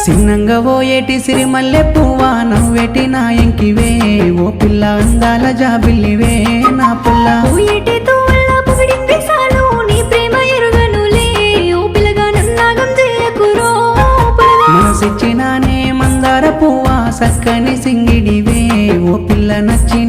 సిన్నంగా ఓయేటి సిరిమల్లె పువ్వా నవ్వేటి నా ఎంకివే ఓ పిల్ల అందాల జాబిల్లివే నా పుల్ల ఓయేటి తోవల్ల పొగిడింది సాలు నీ ప్రేమ ఎరుగనులే ఓ పిల్లగా నన్నాగం చేయకురో మనసిచ్చినానే మందార పువ్వా సక్కని సింగిడివే ఓ పిల్ల నచ్చిన